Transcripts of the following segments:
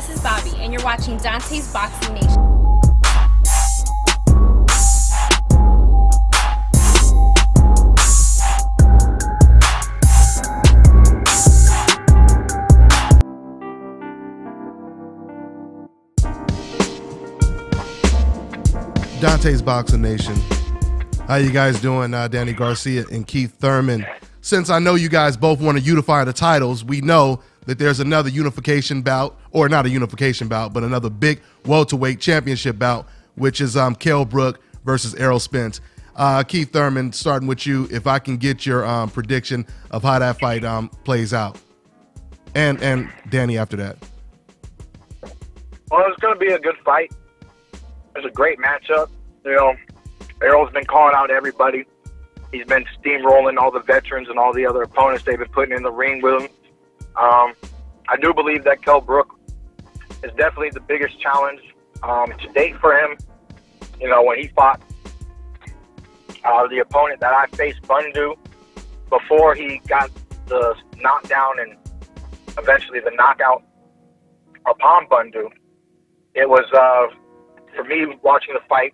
this is Bobby, and you're watching Dante's Boxing Nation. Dante's Boxing Nation. How you guys doing? Danny Garcia and Keith Thurman. Since I know you guys both want to unify the titles, we know that there's another unification bout, or not a unification bout, but another big welterweight championship bout, which is Kell Brook versus Errol Spence. Keith Thurman, starting with you, if I can get your prediction of how that fight plays out. And Danny after that. Well, it's going to be a good fight. It's a great matchup. You know, Errol's been calling out everybody. He's been steamrolling all the veterans and all the other opponents they've been putting in the ring with him. I do believe that Kell Brook is definitely the biggest challenge to date for him. You know, when he fought the opponent that I faced, Bundu, before he got the knockdown and eventually the knockout upon Bundu, it was, for me, watching the fight,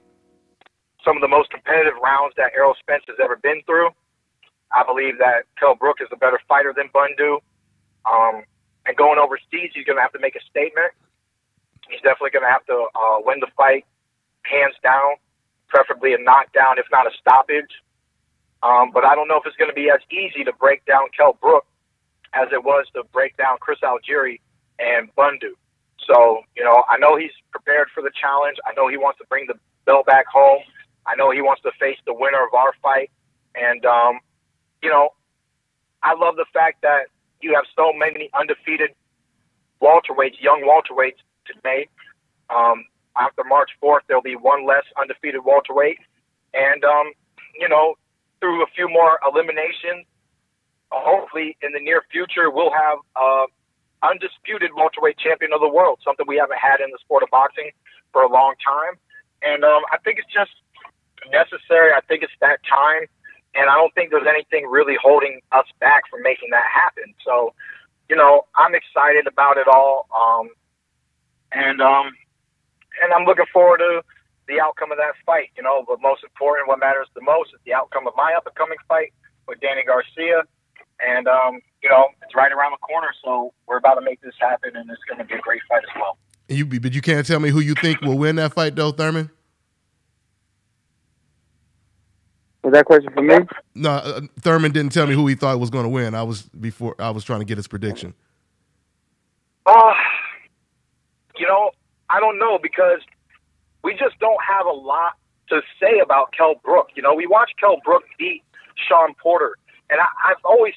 some of the most competitive rounds that Errol Spence has ever been through. I believe that Kell Brook is a better fighter than Bundu. And going overseas, he's going to have to make a statement. He's definitely going to have to win the fight hands down, preferably a knockdown, if not a stoppage. But I don't know if it's going to be as easy to break down Kell Brook as it was to break down Chris Algieri and Bundu. So, you know, I know he's prepared for the challenge. I know he wants to bring the belt back home. I know he wants to face the winner of our fight. And, you know, I love the fact that you have so many undefeated welterweights, young welterweights today. After March 4th, there'll be one less undefeated welterweight. And, you know, through a few more eliminations, hopefully in the near future, we'll have undisputed welterweight champion of the world, something we haven't had in the sport of boxing for a long time. And I think it's just necessary. I think it's that time. And I don't think there's anything really holding us back from making that happen. So, you know, I'm excited about it all. And I'm looking forward to the outcome of that fight. You know, but most important, what matters the most is the outcome of my up-and-coming fight with Danny Garcia. And, you know, it's right around the corner, so we're about to make this happen, and it's going to be a great fight as well. But you can't tell me who you think will win that fight, though, Thurman? Was that question for me? No, Thurman didn't tell me who he thought was going to win. I was trying to get his prediction. You know, I don't know, because we just don't have a lot to say about Kell Brook. You know, we watched Kell Brook beat Sean Porter, and I've always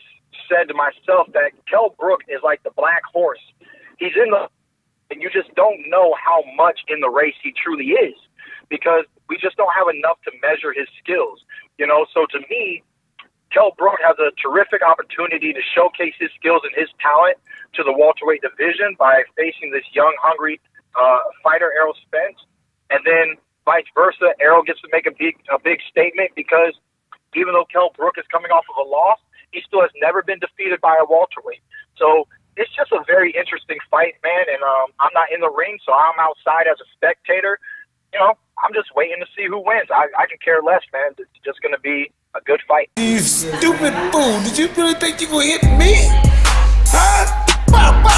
said to myself that Kell Brook is like the black horse. He's in the, and you just don't know how much in the race he truly is, because we just don't have enough to measure his skills. You know, so to me, Kell Brook has a terrific opportunity to showcase his skills and his talent to the welterweight division by facing this young, hungry fighter, Errol Spence. And then vice versa, Errol gets to make a big statement, because even though Kell Brook is coming off of a loss, he still has never been defeated by a welterweight. So it's just a very interesting fight, man. And I'm not in the ring, so I'm outside as a spectator. You know, I'm just waiting to see who wins. I can care less, man. It's just going to be a good fight. You stupid fool. Did you really think you were going to hit me? Huh?